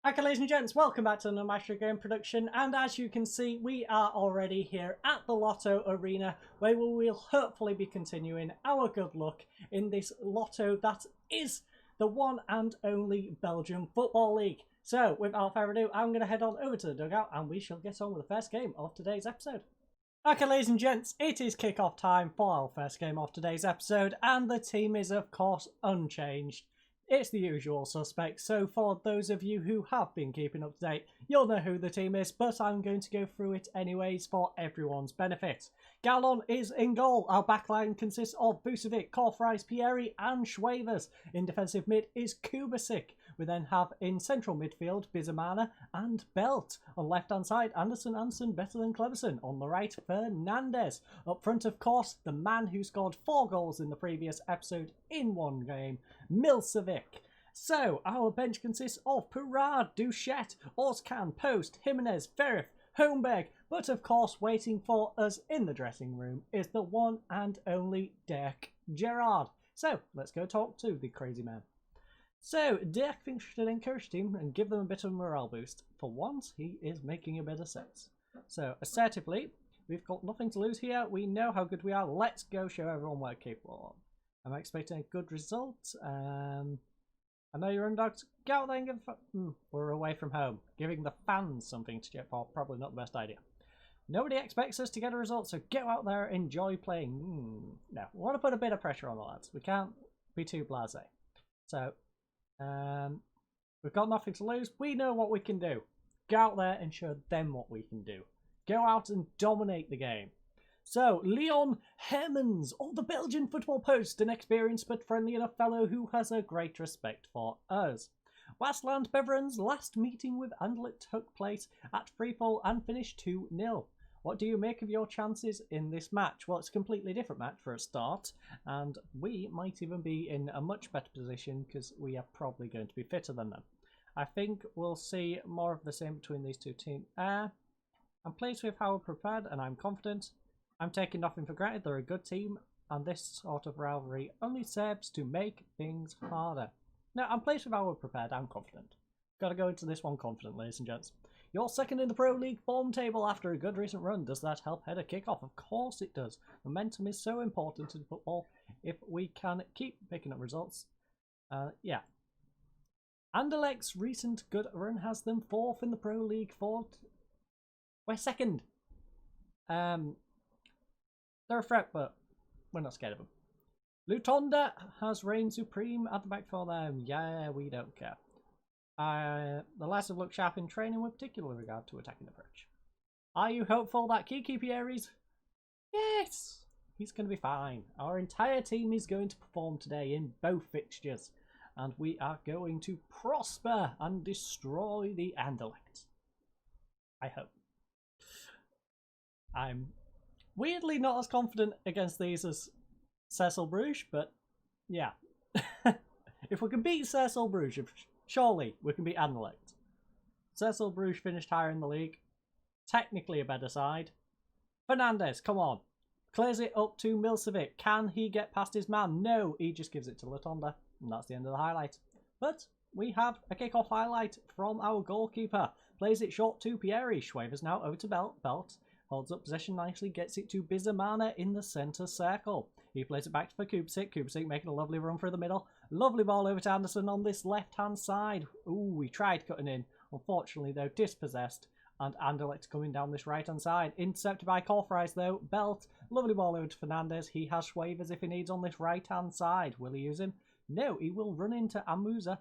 Okay, ladies and gents, welcome back to another Master Game production, and as you can see, we are already here at the Lotto Arena, where we will hopefully be continuing our good luck in this Lotto that is the one and only Belgian Football League. So, without further ado, I'm going to head on over to the dugout, and we shall get on with the first game of today's episode. Okay, ladies and gents, it is kick-off time for our first game of today's episode, and the team is, of course, unchanged. It's the usual suspects, so for those of you who have been keeping up to date, you'll know who the team is, but I'm going to go through it anyways for everyone's benefit. Gallon is in goal. Our backline consists of Vucevic, Korfreis, Pieri and Schwevers. In defensive mid is Kubasic. We then have in central midfield Bizamana and Belt. On left hand side, Anderson, better than Cleverson. On the right, Fernandez. Up front, of course, the man who scored 4 goals in the previous episode in one game, Milcevic. So, our bench consists of Perard, Duchette, Orskan, Post, Jimenez, Ferif, Holmberg, but of course waiting for us in the dressing room is the one and only Dirk Gerrard. So, let's go talk to the crazy man. So, Dirk thinks we should encourage the team and give them a bit of a morale boost. For once, he is making a bit of sense. So, assertively, we've got nothing to lose here. We know how good we are. Let's go show everyone what we're capable of. I'm expecting a good result. I know you're underdogs. Go out there and give we're away from home. Giving the fans something to cheer for, probably not the best idea. Nobody expects us to get a result, so go out there, enjoy playing. No, we want to put a bit of pressure on the lads. We can't be too blasé. So, we've got nothing to lose. We know what we can do. Go out there and show them what we can do. Go out and dominate the game. So, Leon Hermans of the Belgian Football Post, an experienced but friendly enough fellow who has a great respect for us. Westland Beveren's last meeting with Anderlecht took place at Freefall and finished 2-0. What do you make of your chances in this match? Well, it's a completely different match for a start, and we might even be in a much better position because we are probably going to be fitter than them. I think we'll see more of the same between these two teams. I'm pleased with how we're prepared, and I'm confident. I'm taking nothing for granted. They're a good team, and this sort of rivalry only serves to make things harder. No, I'm pleased with how we're prepared. I'm confident. Got to go into this one confident, ladies and gents. You're second in the Pro League form table after a good recent run. Does that help head a kickoff? Of course it does. Momentum is so important in football. If we can keep picking up results, yeah. Anderlecht's recent good run has them 4th in the Pro League. We're second. They're a threat, but we're not scared of them. Lutonda has reigned supreme at the back for them. Yeah, we don't care. The lads have looked sharp in training with particular regard to attacking approach. Are you hopeful that Kiki Pieris? Yes! He's going to be fine. Our entire team is going to perform today in both fixtures. And we are going to prosper and destroy the Anderlecht. I hope. I'm weirdly not as confident against these as Cercle Bruges, but yeah. If we can beat Cercle Bruges, surely we can beat Anderlecht. Cercle Bruges finished higher in the league. Technically a better side. Fernandez, come on. Clears it up to Milcevic. Can he get past his man? No, he just gives it to Lutonda. And that's the end of the highlight. But we have a kickoff highlight from our goalkeeper. Plays it short to Pieri. Schwevers now over to Belt. Holds up possession nicely, gets it to Bizamana in the centre circle. He plays it back for Kubasic. Kubasic making a lovely run through the middle. Lovely ball over to Anderson on this left-hand side. Ooh, he tried cutting in. Unfortunately, though, dispossessed. And Anderlecht coming down this right-hand side. Intercepted by Korfreis, though. Belt. Lovely ball over to Fernandez. He has Schwevers if he needs on this right-hand side. Will he use him? No, he will run into Amuzu.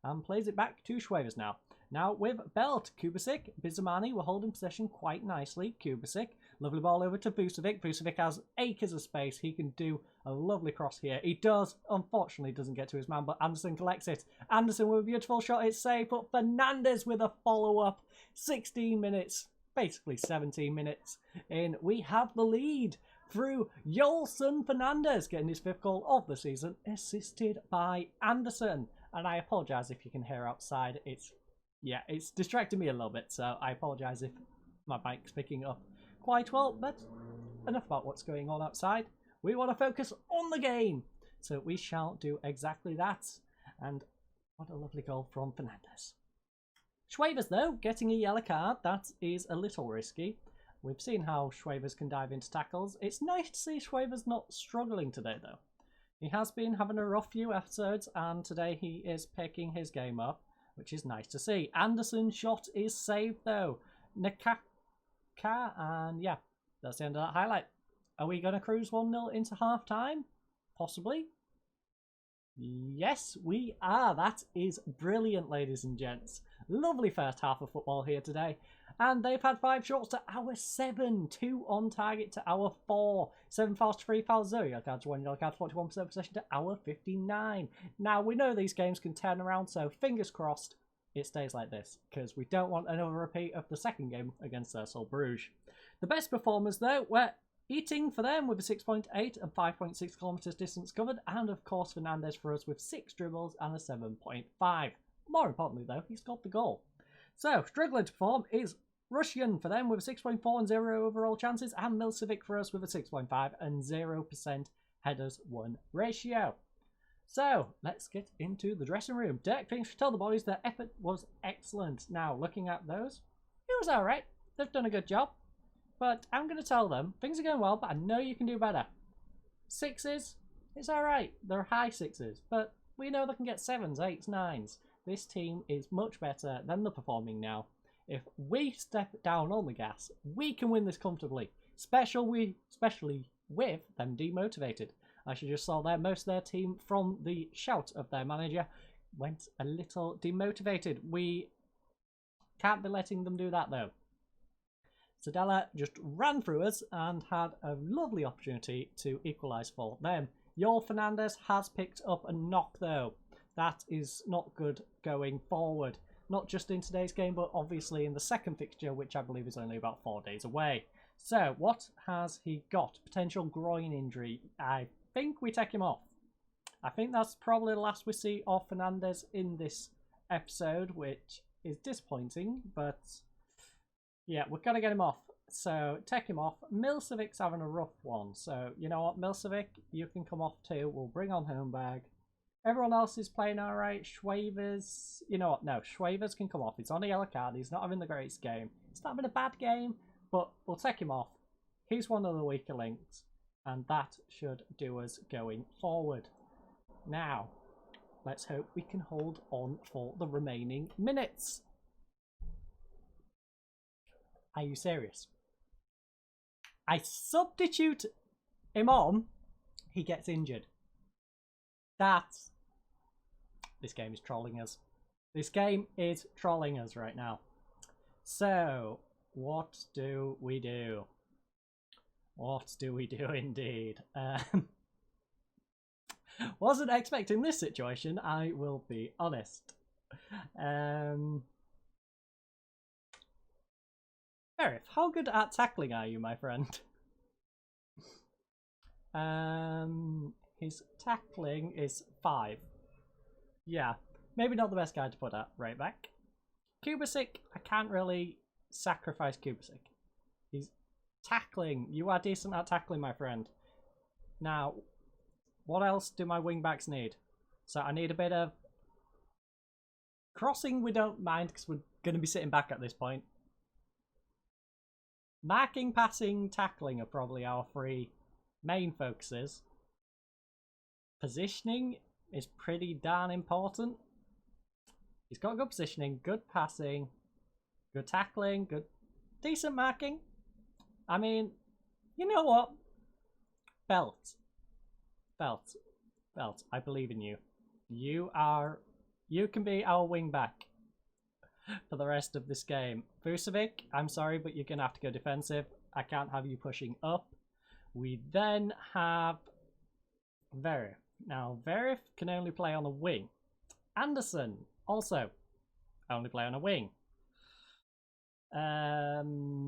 And plays it back to Schwevers now. Now with Belt, Kubasic, Bizamani were holding possession quite nicely. Kubasic, lovely ball over to Vucevic. Vucevic has acres of space. He can do a lovely cross here. He does, unfortunately doesn't get to his man, but Anderson collects it. Anderson with a beautiful shot, it's safe, but Fernandez with a follow-up. 16 minutes, basically 17 minutes in. We have the lead through Yolson Fernandez getting his 5th goal of the season, assisted by Anderson. And I apologise if you can hear outside. It's distracting me a little bit, so I apologise if my mic's picking up quite well, but enough about what's going on outside. We want to focus on the game, so we shall do exactly that. And what a lovely goal from Fernandez. Schwavers, though, getting a yellow card, that is a little risky. We've seen how Schwavers can dive into tackles. It's nice to see Schwavers not struggling today, though. He has been having a rough few episodes, and today he is picking his game up, which is nice to see. Anderson's shot is saved, though. Nakaka, and yeah, that's the end of that highlight. Are we going to cruise 1-0 into half-time? Possibly. Yes, we are. That is brilliant, ladies and gents. Lovely first half of football here today. And they've had 5 shots to our 7. 2 on target to our 4. 7 fouls to 3 fouls. 0 yellow cards, 1 yellow card, 41% possession to our 59. Now, we know these games can turn around, so fingers crossed it stays like this, because we don't want another repeat of the second game against Cercle Bruges. The best performers, though, were Eating for them with a 6.8 and 5.6 kilometres distance covered, and of course Fernandez for us with 6 dribbles and a 7.5. More importantly, though, he scored the goal. So, struggling to perform is Russian for them with a 6.4 and 0 overall chances, and Milcevic for us with a 6.5 and 0% headers won ratio. So, let's get into the dressing room. Dirk Finch to tell the boys their effort was excellent. Now, looking at those, it was alright. They've done a good job. But I'm going to tell them, things are going well, but I know you can do better. 6s, it's alright. They're high 6s, but we know they can get 7s, 8s, 9s. This team is much better than they're performing now. If we step down on the gas, we can win this comfortably. Especially with them demotivated. As you just saw there, most of their team, from the shout of their manager, went a little demotivated. We can't be letting them do that, though. Sadella just ran through us and had a lovely opportunity to equalise for them. Your Fernandez has picked up a knock, though. That is not good going forward. Not just in today's game, but obviously in the second fixture, which I believe is only about 4 days away. So, what has he got? Potential groin injury. I think we take him off. I think that's probably the last we see of Fernandez in this episode, which is disappointing, but yeah, we've got to get him off. So, take him off. Milcevic's having a rough one. So, you know what, Milcevic, you can come off too. We'll bring on Holmberg. Everyone else is playing alright. Schwavers, you know what, no, Schwavers can come off. He's on a yellow card. He's not having the greatest game. It's not having a bad game, but we'll take him off. He's one of the weaker links, and that should do us going forward. Now, let's hope we can hold on for the remaining minutes. Are you serious? I substitute him on, he gets injured. This game is trolling us. This game is trolling us right now. So, what do we do? What do we do indeed? Wasn't expecting this situation, I will be honest. Verif, how good at tackling are you, my friend? His tackling is 5. Yeah, maybe not the best guy to put at right back. Kubasic, I can't really sacrifice Kubasic. He's tackling. You are decent at tackling, my friend. Now, what else do my wing backs need? So I need a bit of crossing. We don't mind because we're going to be sitting back at this point. Marking, passing, tackling are probably our 3 main focuses. Positioning is pretty darn important. He's got good positioning, good passing, good tackling, decent marking. I mean, you know what? Belt, I believe in you. You can be our wing back for the rest of this game. Vucevic, I'm sorry, but you're going to have to go defensive. I can't have you pushing up. We then have Verif. Now, Verif can only play on a wing. Anderson, also, only play on a wing. No.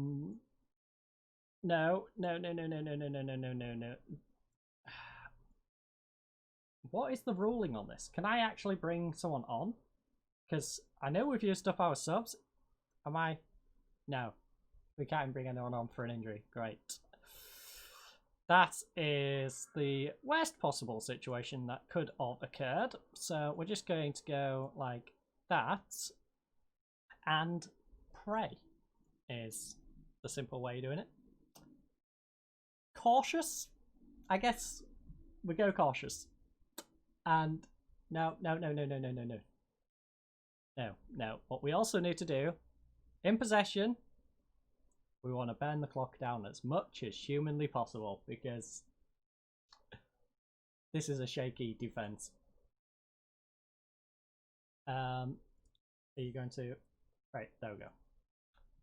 What is the ruling on this? Can I actually bring someone on? Because I know we've used up our subs. No. We can't bring anyone on for an injury. Great. That is the worst possible situation that could have occurred. So we're just going to go like that. and pray is the simple way of doing it. Cautious? I guess we go cautious. And no. What we also need to do, in possession, we want to burn the clock down as much as humanly possible, because this is a shaky defense. Are you going to... Right, there we go.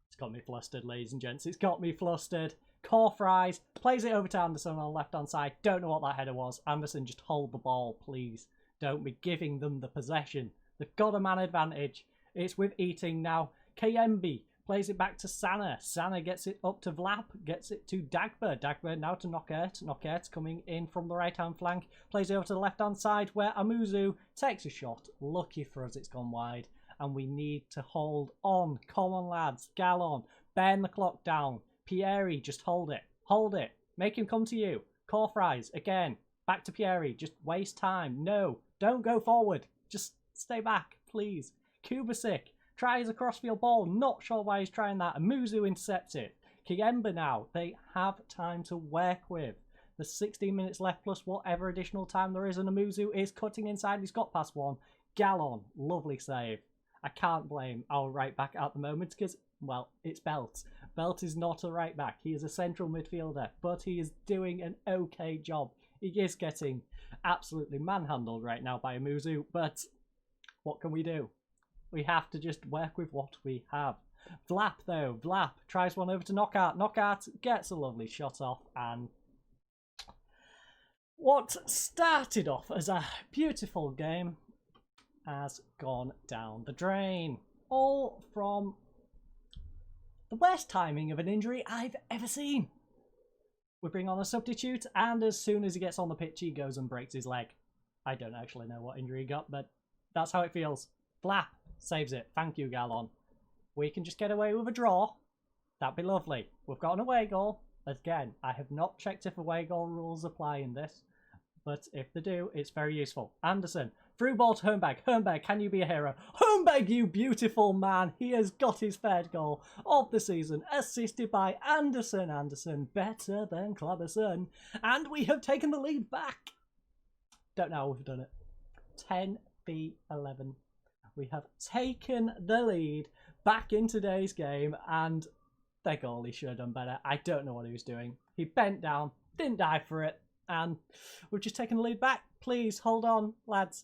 It's got me flustered, ladies and gents. It's got me flustered. Core fries. Plays it over to Anderson on the left-hand side. Don't know what that header was. Anderson, just hold the ball, please. Don't be giving them the possession. They've got a man advantage. It's with Eating now. Kayembe plays it back to Sana. Sana gets it up to Vlap. Gets it to Dagba. Dagba now to Knockaert. Knockaert coming in from the right-hand flank. Plays it over to the left-hand side where Amuzu takes a shot. Lucky for us, it's gone wide. And we need to hold on. Come on, lads. Gallon. Burn the clock down. Pieri, just hold it. Hold it. Make him come to you. Core fries. Again. Back to Pieri. Just waste time. No. Don't go forward. Just stay back, please. Kubasic tries a crossfield ball. Not sure why he's trying that. Amuzu intercepts it. Kayembe now. They have time to work with. There's 16 minutes left plus whatever additional time there is. And Amuzu is cutting inside. He's got past one. Gallon. Lovely save. I can't blame our right back at the moment because, well, it's Belt. Belt is not a right back. He is a central midfielder, but he is doing an okay job. He is getting absolutely manhandled right now by Amuzu, but what can we do? We have to just work with what we have. Vlap, though. Vlap tries one over to Knockaert. Knockaert gets a lovely shot off, and what started off as a beautiful game has gone down the drain. All from the worst timing of an injury I've ever seen. We bring on a substitute, and as soon as he gets on the pitch, he goes and breaks his leg. I don't actually know what injury he got, but that's how it feels. Flap saves it. Thank you, Gallon. We can just get away with a draw. That'd be lovely. We've got an away goal. Again, I have not checked if away goal rules apply in this, but if they do, it's very useful. Anderson. Through ball to Hermberg. Hermberg, can you be a hero? Hermberg, you beautiful man. He has got his third goal of the season, assisted by Anderson. Anderson, better than Clabberson. And we have taken the lead back. Don't know how we've done it. 10v11. We have taken the lead back in today's game, and their goalie should have done better. I don't know what he was doing. He bent down, didn't dive for it, and we've just taken the lead back. Please, hold on, lads.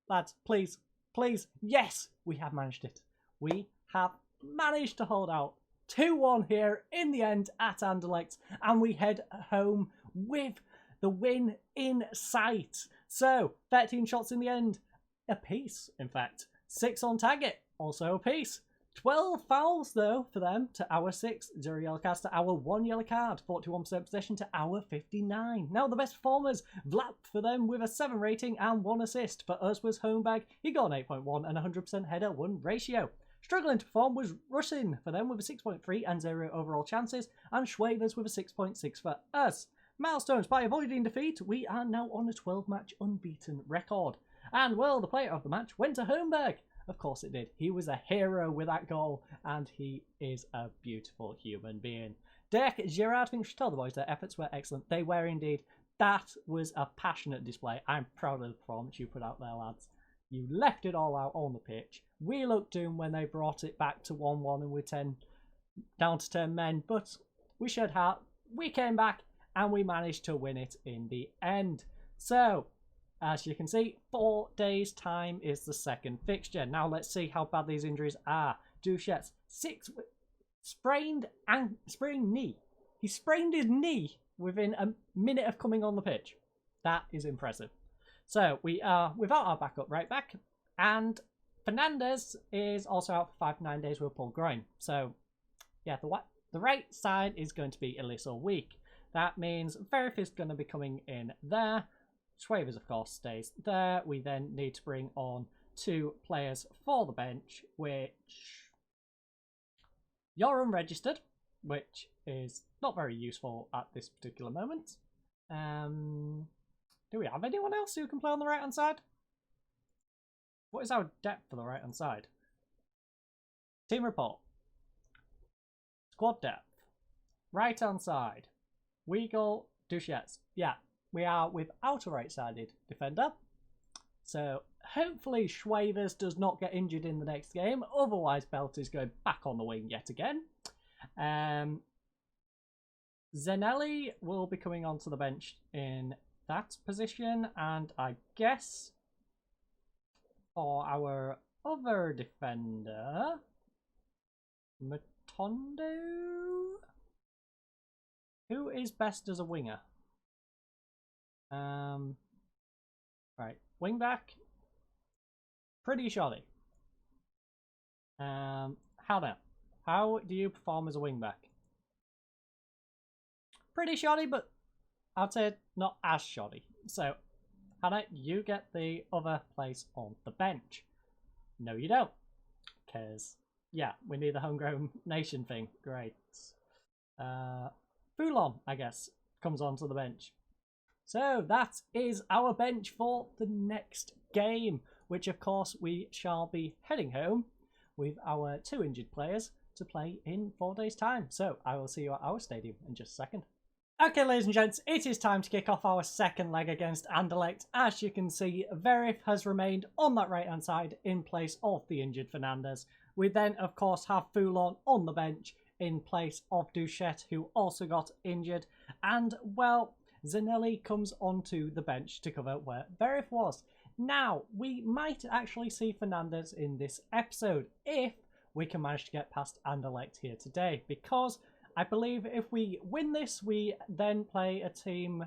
Lads, please, please. Yes, we have managed it. We have managed to hold out. 2-1 here in the end at Anderlecht, and we head home with the win in sight. So, 13 shots in the end. A piece, in fact. 6 on target, also a piece. 12 fouls, though, for them to our 6. 0 yellow cards to our 1 yellow card. 41% possession to our 59. Now, the best performers, Vlap for them with a 7 rating and 1 assist. For us was Holmberg. He got an 8.1 and 100% header 1 ratio. Struggling to perform was Russin for them with a 6.3 and 0 overall chances. And Schwavers with a 6.6 for us. Milestones. By avoiding defeat, we are now on a 12-match unbeaten record. And, well, the player of the match went to Holmberg. Of course it did. He was a hero with that goal, and he is a beautiful human being. Dirk Gerard, I think we should tell the boys their efforts were excellent. They were indeed. That was a passionate display. I'm proud of the performance you put out there, lads. You left it all out on the pitch. We looked doomed when they brought it back to 1-1 and we're down to 10 men, but we showed heart. We came back, and we managed to win it in the end. So, as you can see, 4 days' time is the second fixture. Now let's see how bad these injuries are. Duchette's sprained knee. He sprained his knee within a minute of coming on the pitch. That is impressive. So we are without our backup right back, and Fernandez is also out for 5 to 9 days with a pulled groin. So yeah, the right side is going to be a little weak. That means Verif is going to be coming in there. Schwavers, of course, stays there. We then need to bring on 2 players for the bench, which you're unregistered, which is not very useful at this particular moment. Do we have anyone else who can play on the right-hand side? What is our depth for the right-hand side? Team report. Squad depth. Right hand side. Weagle, Duchess. Yeah, we are without a right-sided defender. So hopefully SWEDISH does not get injured in the next game. Otherwise, Belt is going back on the wing yet again. Zenelli will be coming onto the bench in that position. And I guess for our other defender, Matondo, who is best as a winger? Right, wing back, pretty shoddy. How now? How do you perform as a wing back? Pretty shoddy, but I'd say not as shoddy. So, Hannah, you get the other place on the bench. No, you don't. Because, yeah, we need the homegrown nation thing. Great. Foulon, I guess, comes onto the bench. So that is our bench for the next game, which of course we shall be heading home with our 2 injured players to play in 4 days' time. So I will see you at our stadium in just a second. Okay, ladies and gents, it is time to kick off our second leg against Anderlecht. As you can see, Verif has remained on that right-hand side in place of the injured Fernandez. We then, of course, have Foulon on the bench in place of Duchette, who also got injured. And, well, Zanelli comes onto the bench to cover where Verif was. Now, we might actually see Fernandez in this episode if we can manage to get past Anderlecht here today, because I believe if we win this, we then play a team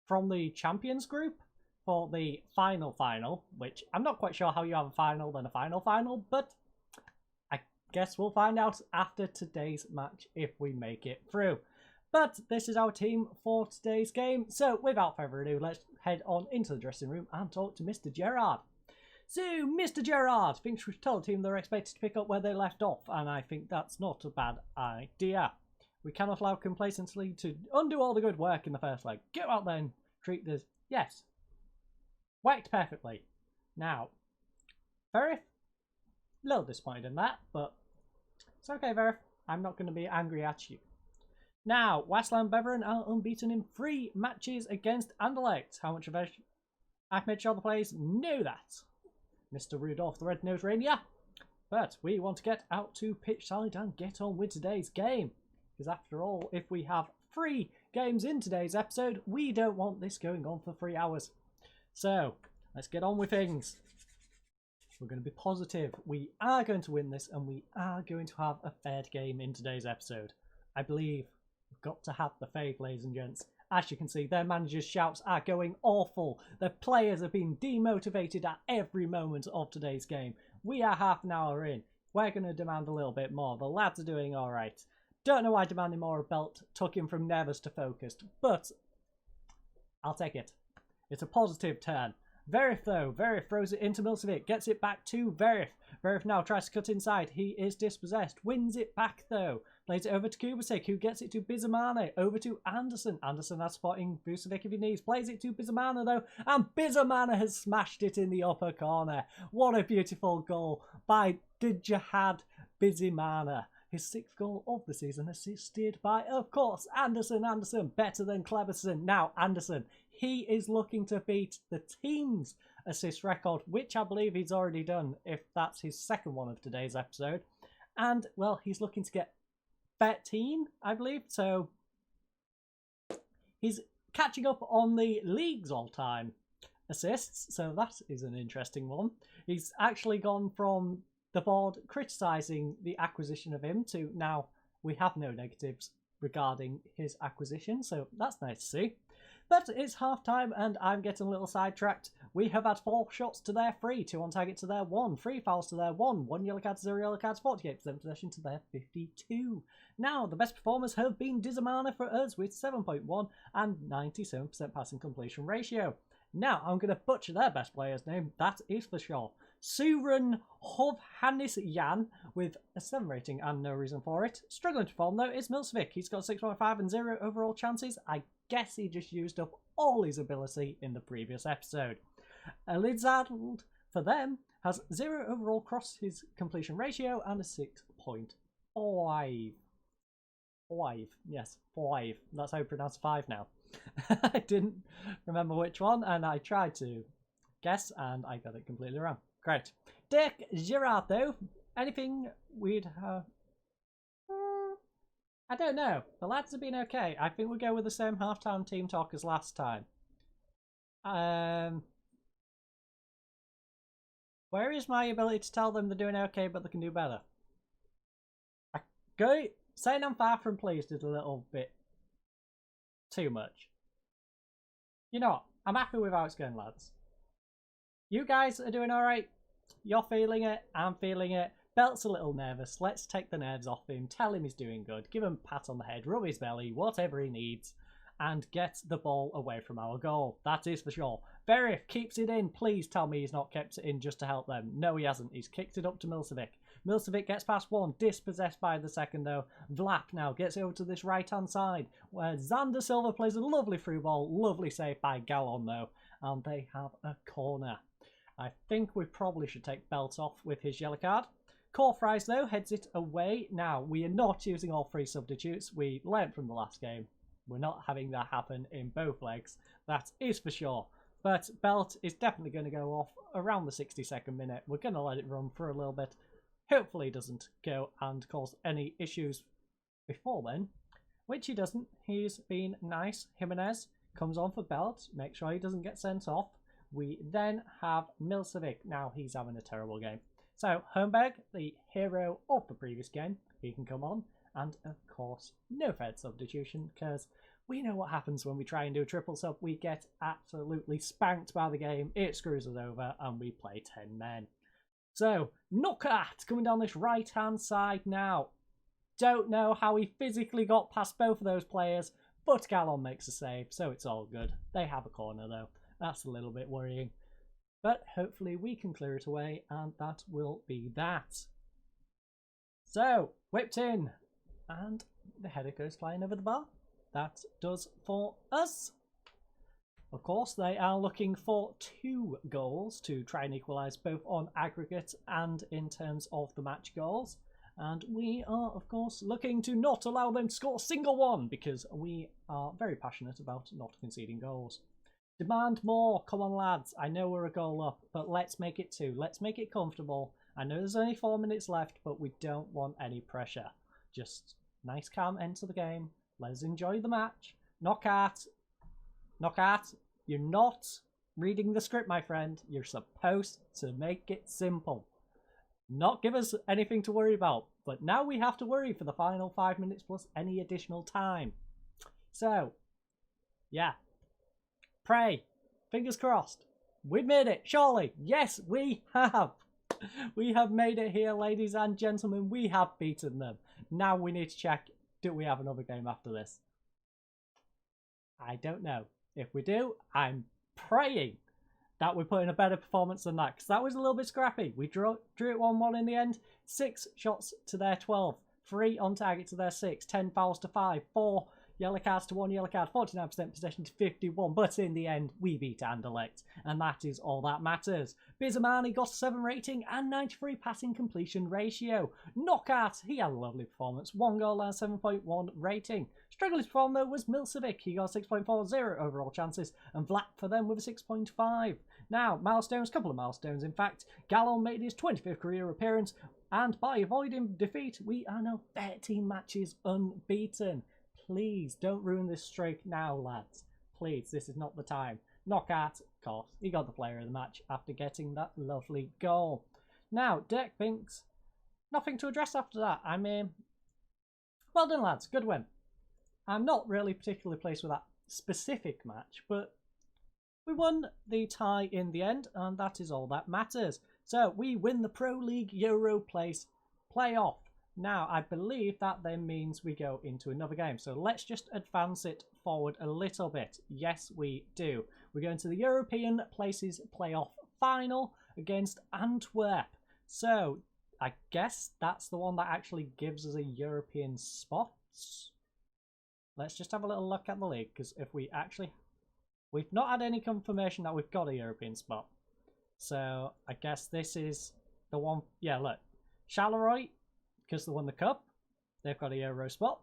from the Champions group for the final, which I'm not quite sure how you have a final then a final, but I guess we'll find out after today's match if we make it through. But this is our team for today's game. So without further ado, let's head on into the dressing room and talk to Mr. Gerrard. So Mr. Gerrard thinks we should tell the team they're expected to pick up where they left off, and I think that's not a bad idea. We cannot allow complacency to undo all the good work in the first leg. Go out there and treat this. Yes. Worked perfectly. Now, Verif, a little disappointed in that, but it's okay, Verif. I'm not going to be angry at you. Now, Waslan Beveren are unbeaten in 3 matches against Anderlecht. How much of I've made sure the players know that. Mr. Rudolph the Red-Nosed Reindeer. But we want to get out to pitch side and get on with today's game. Because after all, if we have 3 games in today's episode, we don't want this going on for 3 hours. So, let's get on with things. We're going to be positive. We are going to win this, and we are going to have a fair game in today's episode. I believe we've got to have the faith, ladies and gents. As you can see, their manager's shouts are going awful. The players have been demotivated at every moment of today's game. We are half an hour in. We're going to demand a little bit more. The lads are doing all right. Don't know why demanding more of Belt took him from nervous to focused, but I'll take it. It's a positive turn. Verif though, Verif throws it into Milcevic, gets it back to Verif. Verif now tries to cut inside, he is dispossessed, wins it back though. Plays it over to Kubasek, who gets it to Bizamane, over to Anderson. Anderson that's spotting Vucevic if he needs, plays it to Bizamane though, and Bizamane has smashed it in the upper corner. What a beautiful goal by Djihad Bizamane. His 6th goal of the season, assisted by, of course, Anderson. Anderson, better than Cleberson. Now, Anderson, he is looking to beat the team's assist record, which I believe he's already done, if that's his 2nd one of today's episode. And, well, he's looking to get 13, I believe. So, he's catching up on the league's all-time assists. So, that is an interesting one. He's actually gone from the board criticising the acquisition of him to now we have no negatives regarding his acquisition, so that's nice to see. But it's half time and I'm getting a little sidetracked. We have had 4 shots to their 3, 2 on target to their 1, 3 fouls to their 1, 1 yellow card to 0 yellow cards, 48% possession to their 52. Now, the best performers have been Dizamana for us with 7.1 and 97% passing completion ratio. Now, I'm going to butcher their best player's name, that is for sure. Suren Hovhannisyan with a 7 rating and no reason for it. Struggling to perform though is Milcevic. He's got 6.5 and 0 overall chances. I guess he just used up all his ability in the previous episode. Elizard for them has 0 overall cross his completion ratio and a 6.5. 5. Yes, 5. That's how you pronounce 5 now. I didn't remember which one, and I tried to guess, and I got it completely wrong. Great. Dick Girard, though. Anything we'd have... I don't know. The lads have been okay. I think we'll go with the same halftime team talk as last time. Where is my ability to tell them they're doing okay, but they can do better? Saying I'm far from pleased is a little bit too much. You know what? I'm happy with how it's going, lads. You guys are doing alright. You're feeling it. I'm feeling it. Belt's a little nervous. Let's take the nerves off him. Tell him he's doing good. Give him a pat on the head. Rub his belly. Whatever he needs. And get the ball away from our goal. That is for sure. Verif keeps it in. Please tell me he's not kept it in just to help them. No, he hasn't. He's kicked it up to Milcevic. Milcevic gets past one. Dispossessed by the second, though. Vlap now gets over to this right-hand side, where Xander Silva plays a lovely through ball. Lovely save by Gallon, though. And they have a corner. I think we probably should take Belt off with his yellow card. Corfries, though, heads it away. Now, we are not using all 3 substitutes. We learnt from the last game. We're not having that happen in both legs. That is for sure. But Belt is definitely going to go off around the 62nd minute. We're going to let it run for a little bit. Hopefully he doesn't go and cause any issues before then. Which he doesn't. He's been nice. Jimenez comes on for Belt. Make sure he doesn't get sent off. We then have Milcevic. Now he's having a terrible game. So Holmberg, the hero of the previous game, he can come on. And of course, no third substitution, because we know what happens when we try and do a triple sub. We get absolutely spanked by the game. It screws us over and we play 10 men. So, Knockout coming down this right-hand side now. Don't know how he physically got past both of those players, but Gallon makes a save, so it's all good. They have a corner, though. That's a little bit worrying. But hopefully we can clear it away, and that will be that. So, whipped in. And the header goes flying over the bar. That does for us. Of course, they are looking for 2 goals to try and equalise both on aggregate and in terms of the match goals. And we are, of course, looking to not allow them to score a single one because we are very passionate about not conceding goals. Demand more. Come on, lads. I know we're a goal up, but let's make it 2. Let's make it comfortable. I know there's only 4 minutes left, but we don't want any pressure. Just nice, calm end to the game. Let's enjoy the match. Knockout. Knockout, you're not reading the script, my friend. You're supposed to make it simple. Not give us anything to worry about. But now we have to worry for the final 5 minutes plus any additional time. So, yeah. Pray. Fingers crossed. We've made it, surely. Yes, we have. We have made it here, ladies and gentlemen. We have beaten them. Now we need to check, do we have another game after this? I don't know. If we do, I'm praying that we put in a better performance than that, because that was a little bit scrappy. We drew it 1-1 in the end. 6 shots to their 12. 3 on target to their 6. 10 fouls to 5. 4 yellow cards to 1 yellow card. 49% possession to 51. But in the end, we beat Anderlecht. And that is all that matters. Bizamani got a 7 rating and 93 passing completion ratio. Knockout, he had a lovely performance. 1 goal and 7.1 rating. Struggling to perform though was Milcevic. He got 6.40 overall chances. And Vlap for them with a 6.5. Now, milestones, couple of milestones in fact. Gallon made his 25th career appearance. And by avoiding defeat, we are now 13 matches unbeaten. Please don't ruin this streak now, lads. Please, this is not the time. Knockout, of course, he got the player of the match after getting that lovely goal. Now, Dirk thinks nothing to address after that. I mean, well done, lads. Good win. I'm not really particularly pleased with that specific match, but we won the tie in the end, and that is all that matters. So, we win the Pro League Euro Place playoff. Now, I believe that then means we go into another game. So let's just advance it forward a little bit. Yes, we do. We're going to the European Places Playoff Final against Antwerp. So I guess that's the one that actually gives us a European spot. Let's just have a little look at the league, because if we actually... We've not had any confirmation that we've got a European spot. So I guess this is the one. Yeah, look, Charleroi, because they won the cup, they've got a Euro spot.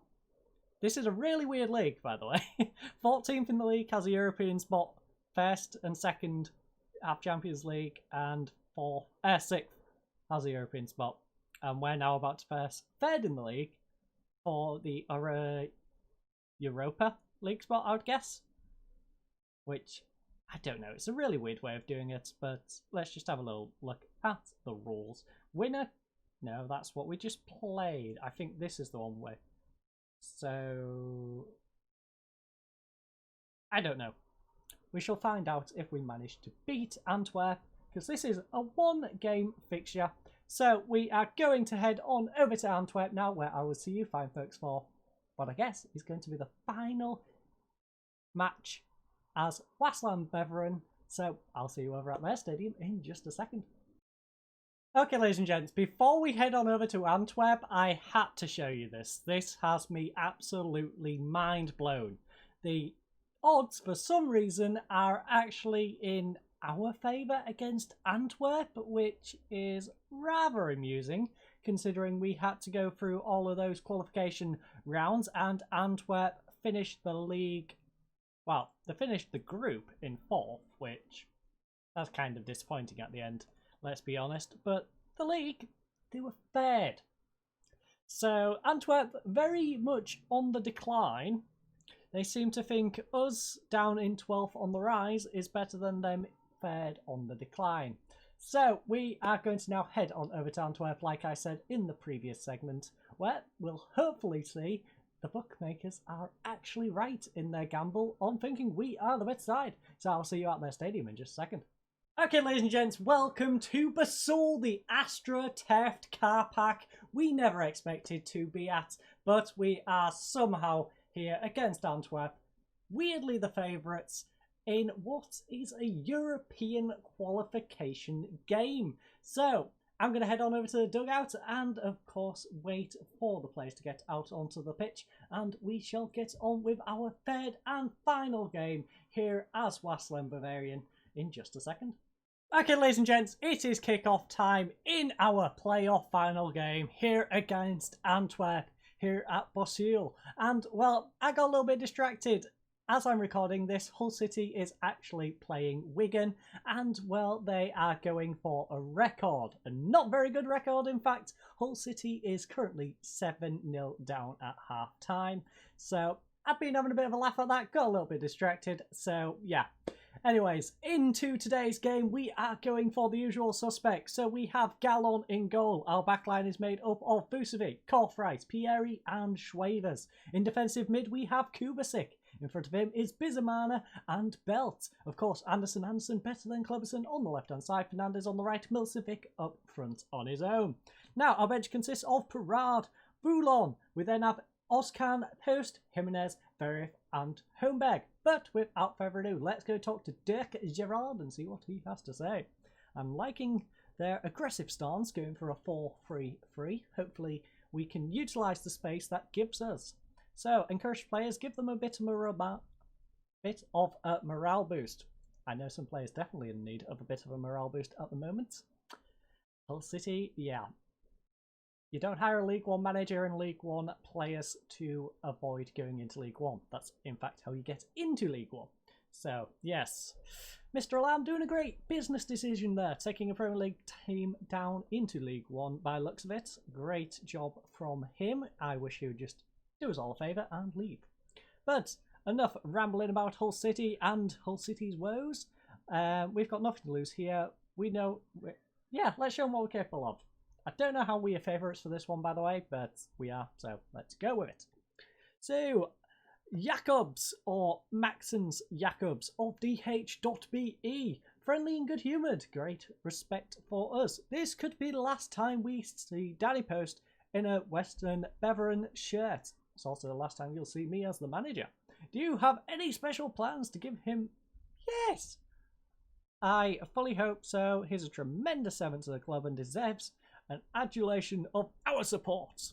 This is a really weird league, by the way. 14th in the league has a European spot. First and second have Champions League, and sixth has a European spot. And we're now about to face third in the league for the Europa League spot, I would guess. Which, I don't know, it's a really weird way of doing it, but let's just have a little look at the rules. Winner? No, that's what we just played. I think this is the one way. So, I don't know. We shall find out if we manage to beat Antwerp, because this is a one-game fixture. So we are going to head on over to Antwerp now, where I will see you fine folks for what I guess is going to be the final match as Waasland Beveren. So I'll see you over at their stadium in just a second. Okay, ladies and gents, before we head on over to Antwerp, I had to show you this. This has me absolutely mind blown. The odds, for some reason, are actually in our favour against Antwerp, which is rather amusing, considering we had to go through all of those qualification rounds, and Antwerp finished the league, well, they finished the group in 4th, which, that's kind of disappointing at the end, let's be honest, but the league, they were 3rd. So Antwerp very much on the decline. They seem to think us down in 12th on the rise is better than them 3rd on the decline. So we are going to now head on over to Antwerp, like I said in the previous segment, where we'll hopefully see the bookmakers are actually right in their gamble on thinking we are the better side. So I'll see you at their stadium in just a second. Okay, ladies and gents, welcome to Basel, the Astra-turfed car park we never expected to be at, but we are somehow here against Antwerp, weirdly the favourites, in what is a European qualification game. So I'm going to head on over to the dugout and of course wait for the players to get out onto the pitch, and we shall get on with our 3rd and final game here as Waasland Beveren in just a second. Okay, ladies and gents, it is kick-off time in our playoff final game here against Antwerp here at Basel. And, well, I got a little bit distracted. As I'm recording this, Hull City is actually playing Wigan, and, well, they are going for a record. A not very good record, in fact. Hull City is currently 7-0 down at half-time. So, I've been having a bit of a laugh at that, got a little bit distracted, so, yeah. Anyways, into today's game, we are going for the usual suspects. So we have Gallon in goal. Our backline is made up of Vucevic, Korfreis, Pieri and Schwevers. In defensive mid, we have Kubasic. In front of him is Bizamana and Belt. Of course, Anderson better than Kleberson on the left-hand side. Fernandez on the right, Milcevic up front on his own. Now, our bench consists of Perard, Boulon. We then have Oscan, Post, Jimenez, Verif and Holmberg. But without further ado, let's go talk to Dirk Gerard and see what he has to say. I'm liking their aggressive stance, going for a 4-3-3. Hopefully we can utilise the space that gives us. So, encourage players, give them a bit of a morale boost. I know some players definitely in need of a bit of a morale boost at the moment. Hull City, yeah. You don't hire a League One manager and League One players to avoid going into League One. That's in fact how you get into League One. So, yes. Mr. Alam doing a great business decision there, taking a Premier League team down into League One by looks of it. Great job from him. I wish he would just do us all a favour and leave. But enough rambling about Hull City and Hull City's woes. We've got nothing to lose here. We know... Yeah, let's show them what we're capable of. I don't know how we are favourites for this one, by the way, but we are, so let's go with it. So, Jacobs, or Maxens Jacobs of DH.BE. Friendly and good-humoured. Great respect for us. This could be the last time we see Danny Post in a Western Beveren shirt. It's also the last time you'll see me as the manager. Do you have any special plans to give him? Yes! I fully hope so. He's a tremendous servant to the club and deserves an adulation of our support.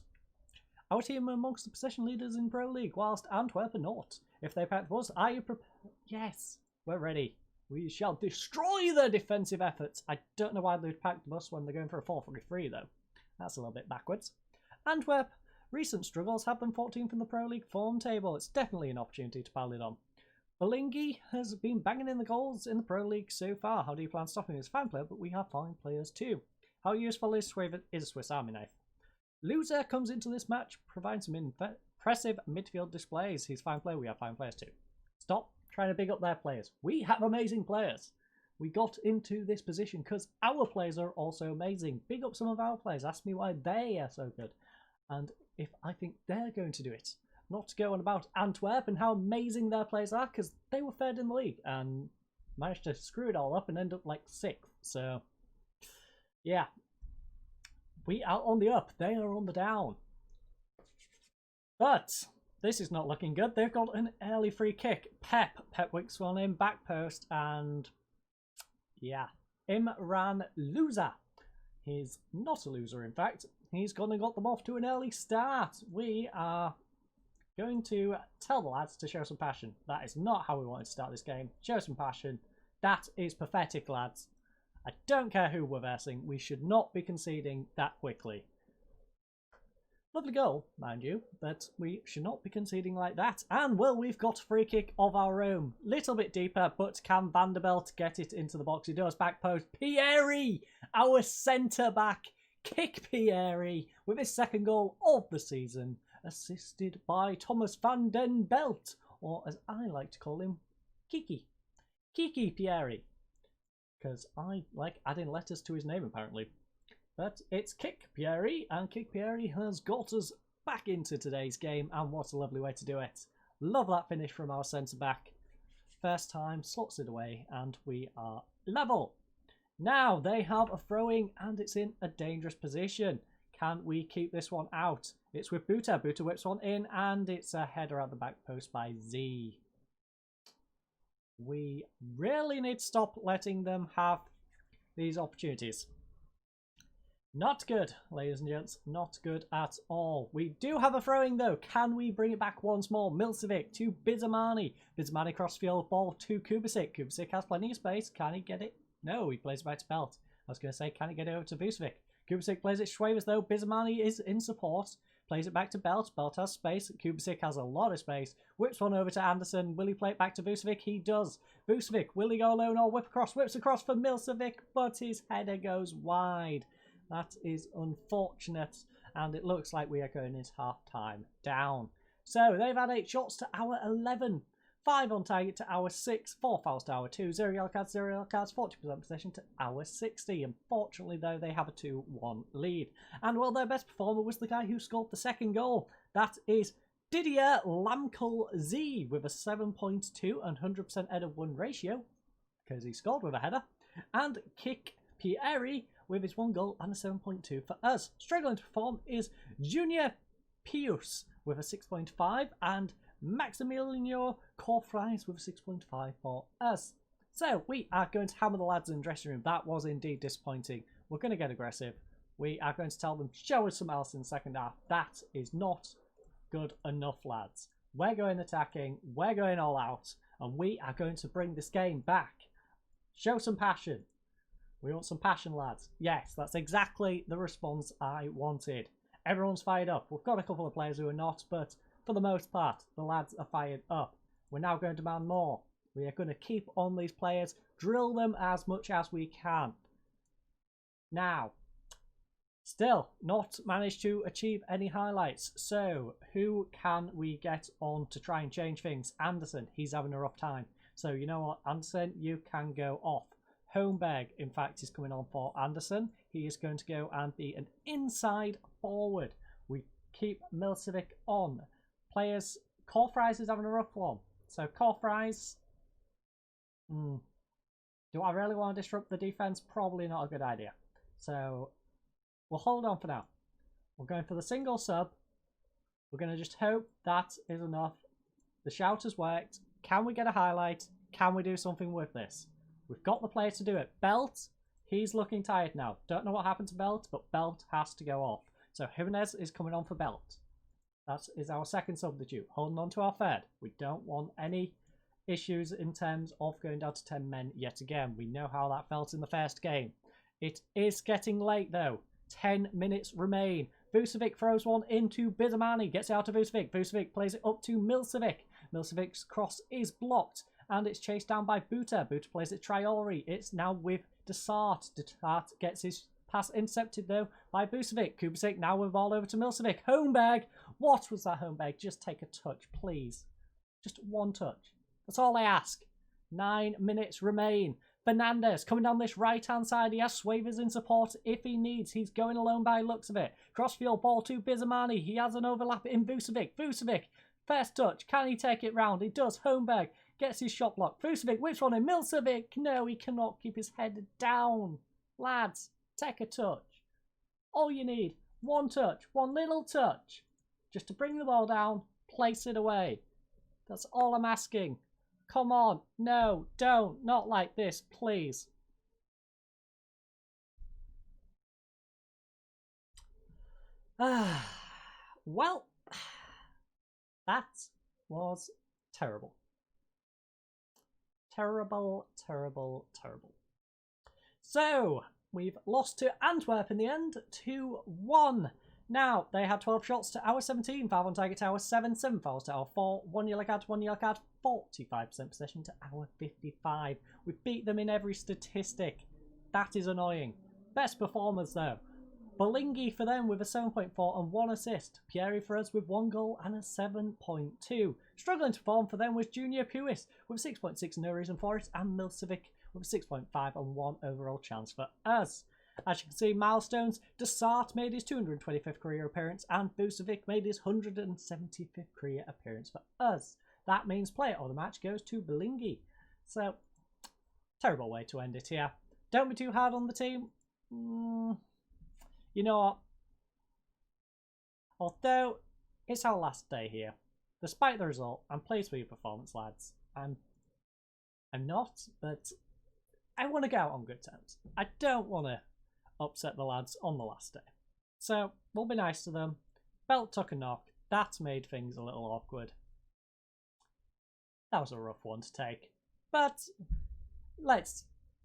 Our team are amongst the possession leaders in Pro League, whilst Antwerp are not. If they packed us, are you prepared? Yes, we're ready. We shall destroy their defensive efforts. I don't know why they'd pack the bus when they're going for a 4-3-3 though. That's a little bit backwards. Antwerp. Recent struggles have them 14th in the Pro League form table. It's definitely an opportunity to pile it on. Belingi has been banging in the goals in the Pro League so far. How do you plan stopping this fine player? But we have fine players too. How useful is a Swiss Army knife? Loser comes into this match, provides some impressive midfield displays. He's fine player. We have fine players too. Stop trying to big up their players. We have amazing players. We got into this position because our players are also amazing. Big up some of our players. Ask me why they are so good. And if I think they're going to do it. Not to go on about Antwerp and how amazing their players are, because they were third in the league and managed to screw it all up and end up like 6th. So, yeah. We are on the up. They are on the down. But this is not looking good. They've got an early free kick. Pep wicks one in, back post, and yeah. Imran loser. He's not a loser, in fact. He's gone and got them off to an early start. We are going to tell the lads to show some passion. That is not how we wanted to start this game. Show some passion. That is pathetic, lads. I don't care who we're versing. We should not be conceding that quickly. Lovely goal, mind you, but we should not be conceding like that. And, well, we've got a free kick of our own. Little bit deeper, but can Vanderbilt get it into the box? He does. Back post. Pieri, our centre-back. Kick Pieri with his second goal of the season. Assisted by Thomas van den Belt, or as I like to call him, Kiki Pieri, because I like adding letters to his name apparently. But it's Kick Pieri, and Kick Pieri has got us back into today's game, and what a lovely way to do it. Love that finish from our centre-back. First time, slots it away, and we are level. Now they have a throwing, and it's in a dangerous position. Can we keep this one out? It's with Buta. Buta whips one in, and it's a header at the back post by Z. We really need to stop letting them have these opportunities. Not good, ladies and gents. Not good at all. We do have a throwing, though. Can we bring it back once more? Milcevic to Bizamani. Bizamani crossfield ball to Kubasic. Kubasic has plenty of space. Can he get it? No, he plays it back to Belt. I was going to say, can he get it over to Vucevic? Kubasic plays it Schwabers though. Bizamani is in support. Plays it back to Belt. Belt has space. Kubasic has a lot of space. Whips one over to Anderson. Will he play it back to Vucevic? He does. Vucevic, will he go alone or whip across? Whips across for Milcevic, but his header goes wide. That is unfortunate. And it looks like we are going into half-time down. So they've had 8 shots to our 11. 5 on target to our 6, 4 fouls to our 2, 0 yellow cards, 40% possession to our 60. Unfortunately, though, they have a 2-1 lead. And, well, their best performer was the guy who scored the second goal. That is Didier Lamkel Z with a 7.2 and 100% header 1 ratio, because he scored with a header. And Kick Pieri with his 1 goal and a 7.2 for us. Struggling to perform is Junior Pius with a 6.5 and Maximiliano Corfries with a 6.5 for us. So we are going to hammer the lads in the dressing room. That was indeed disappointing. We're going to get aggressive. We are going to tell them, show us some else in the second half. That is not good enough, lads. We're going attacking. We're going all out. And we are going to bring this game back. Show some passion. We want some passion, lads. Yes, that's exactly the response I wanted. Everyone's fired up. We've got a couple of players who are not, but for the most part, the lads are fired up. We're now going to demand more. We are going to keep on these players, drill them as much as we can. Now, still not managed to achieve any highlights. So, who can we get on to try and change things? Anderson, he's having a rough time. So, you know what, Anderson, you can go off. Holmberg, in fact, is coming on for Anderson. He is going to go and be an inside forward. We keep Milcevic on. Players, Corfries is having a rough one. So Corfries, do I really want to disrupt the defense? Probably not a good idea. So we'll hold on for now. We're going for the single sub. We're going to just hope that is enough. The shout has worked. Can we get a highlight? Can we do something with this? We've got the player to do it. Belt, he's looking tired now. Don't know what happened to Belt, but Belt has to go off. So Jimenez is coming on for Belt. That is our second substitute. Holding on to our third. We don't want any issues in terms of going down to 10 men yet again. We know how that felt in the first game. It is getting late though. 10 minutes remain. Vucevic throws one into Bidamani, gets it out of Vucevic. Vucevic plays it up to Milcevic. Milcevic's cross is blocked, and it's chased down by Buta. Buta plays it Traore. It's now with Desart. Desart gets his pass intercepted though by Vucevic. Kubasic now with ball over to Milcevic. Holmberg. What was that, Holmberg? Just take a touch, please. Just one touch. That's all I ask. 9 minutes remain. Fernandez coming down this right-hand side. He has Swavers in support if he needs. He's going alone by looks of it. Crossfield ball to Bizamani. He has an overlap in Vucevic. Vucevic, first touch. Can he take it round? He does. Holmberg gets his shot blocked. Vucevic whips one in. Milcevic. No, he cannot keep his head down. Lads, take a touch. All you need, one touch, one little touch. Just to bring the ball down, place it away. That's all I'm asking. Come on. No, don't. Not like this, please. Well, that was terrible. Terrible, terrible, terrible. So, we've lost to Antwerp in the end, 2-1. Now, they had 12 shots to our 17, 5 on target to our 7, 7 fouls to our 4, 1 yellow card, 1 yellow card, 45% possession to our 55. We beat them in every statistic. That is annoying. Best performers though. Bolingi for them with a 7.4 and 1 assist. Pieri for us with 1 goal and a 7.2. Struggling to perform for them was Junior Puis with 6.6 no reason for it, and Milcevic with a 6.5 and 1 overall chance for us. As you can see, milestones, Desart made his 225th career appearance and Vucevic made his 175th career appearance for us. That means player of the match goes to Bolingi. So, terrible way to end it here. Don't be too hard on the team. You know what? Although it's our last day here, despite the result, I'm pleased with your performance, lads. I'm not, but I want to go out on good terms. I don't want to upset the lads on the last day. So, we'll be nice to them. Belt took a knock. That made things a little awkward. That was a rough one to take. But,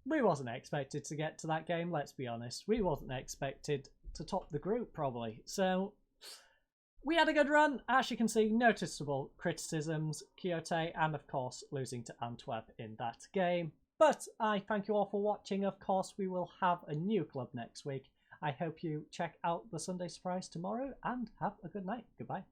we wasn't expected to get to that game, let's be honest. We wasn't expected to top the group, probably. So, we had a good run. As you can see, noticeable criticisms, Kyoto, and of course, losing to Antwerp in that game. But I thank you all for watching. Of course, we will have a new club next week. I hope you check out the Sunday Surprise tomorrow and have a good night. Goodbye.